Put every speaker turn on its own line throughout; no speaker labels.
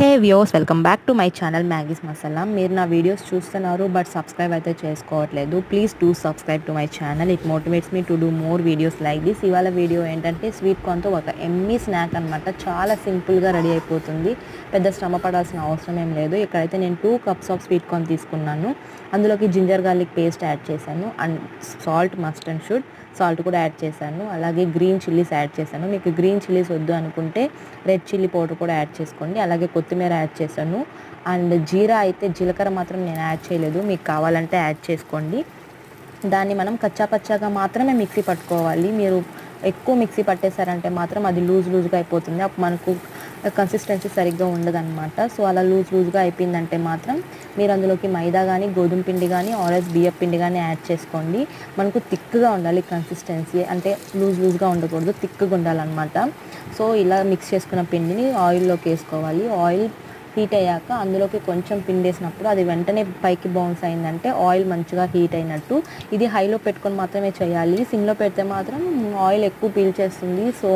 Hey viewers, welcome back to my channel Maggie's masala. మీరు నా videos చూస్తున్నారు బట్ సబ్స్క్రైబ్ అయితే చేసుకోవట్లేదు. Please do subscribe to my channel. It motivates me to do more videos like this. ఇవాళ video ఏంటంటే sweet కార్న్తో ఒక Emmy snack అనమాట. చాలా సింపుల్గా రెడీ అయిపోతుంది. పెద్ద శ్రమ పడాల్సిన అవసరం ఏం లేదు. ఇక్కడైతే నేను 2 cups ఆఫ్ స్వీట్ కార్న్ తీసుకున్నాను. అందులోకి జింజర్ గార్లిక్ పేస్ట్ యాడ్ చేశాను and salt, must and should salt కూడా యాడ్ చేశాను. అలాగే గ్రీన్ చిల్లీస్ యాడ్ చేశాను. మీకు గ్రీన్ చిల్లీస్ వద్దు అనుకుంటే రెడ్ చిల్లీ పౌడర్ కూడా యాడ్ చేసుకోండి. అలాగే కొత్తిమీర యాడ్ చేశాను. అండ్ జీరా అయితే జీలకర్ర మాత్రం నేను యాడ్ చేయలేదు, మీకు కావాలంటే యాడ్ చేసుకోండి. దాన్ని మనం కచ్చాపచ్చాగా మాత్రమే మిక్సీ పట్టుకోవాలి. మీరు ఎక్కువ మిక్సీ పట్టేశారంటే మాత్రం అది లూజ్గా అయిపోతుంది. అప్పుడు మనకు కన్సిస్టెన్సీ సరిగ్గా ఉండదన్నమాట. సో అలా లూజ్గా అయిపోయిందంటే మాత్రం మీరు అందులోకి మైదా కానీ, గోధుమ పిండి కానీ, ఆరెంజ్ బియ్యం పిండి కానీ యాడ్ చేసుకోండి. మనకు థిక్గా ఉండాలి కన్సిస్టెన్సీ, అంటే లూజ్గా ఉండకూడదు, థిక్గా ఉండాలన్నమాట. సో ఇలా మిక్స్ చేసుకున్న పిండిని ఆయిల్లోకి వేసుకోవాలి. ఆయిల్ హీట్ అయ్యాక అందులోకి కొంచెం పిండి వేసినప్పుడు అది వెంటనే పైకి బౌన్స్ అయిందంటే ఆయిల్ మంచిగా హీట్ అయినట్టు. ఇది హైలో పెట్టుకొని మాత్రమే చేయాలి. సిమ్లో పెడితే మాత్రం ఆయిల్ ఎక్కువ పీల్చేస్తుంది, సో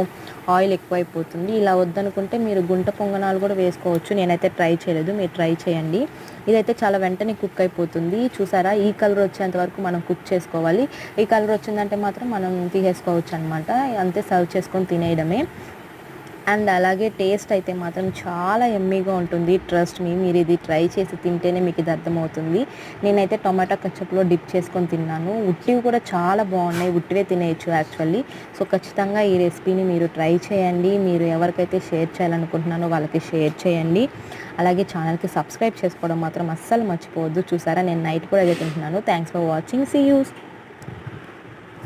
ఆయిల్ ఎక్కువ అయిపోతుంది. ఇలా వద్దనుకుంటే మీరు గుంట పొంగనాలు కూడా వేసుకోవచ్చు. నేనైతే ట్రై చేయలేదు, మీరు ట్రై చేయండి. ఇదైతే చాలా వెంటనే కుక్ అయిపోతుంది. చూసారా, ఈ కలర్ వచ్చేంత వరకు మనం కుక్ చేసుకోవాలి. ఈ కలర్ వచ్చిందంటే మాత్రం మనం తీసేసుకోవచ్చు అనమాట. అంతే, సర్వ్ చేసుకొని తినేయడమే. అండ్ అలాగే టేస్ట్ అయితే మాత్రం చాలా ఎమ్మీగా ఉంటుంది. ట్రస్ట్ మీ, మీరు ఇది ట్రై చేసి తింటేనే మీకు ఇది అర్థమవుతుంది. నేనైతే టొమాటో కచ్చప్లో డిప్ చేసుకొని తిన్నాను. ఉట్టివి కూడా చాలా బాగున్నాయి, ఉట్టివే తినేయచ్చు యాక్చువల్లీ. సో ఖచ్చితంగా ఈ రెసిపీని మీరు ట్రై చేయండి. మీరు ఎవరికైతే షేర్ చేయాలనుకుంటున్నానో వాళ్ళకి షేర్ చేయండి. అలాగే ఛానల్కి సబ్స్క్రైబ్ చేసుకోవడం మాత్రం అస్సలు మర్చిపోవద్దు. చూసారా, నేను నైట్ కూడా అదే తింటున్నాను. Thanks for watching. See you.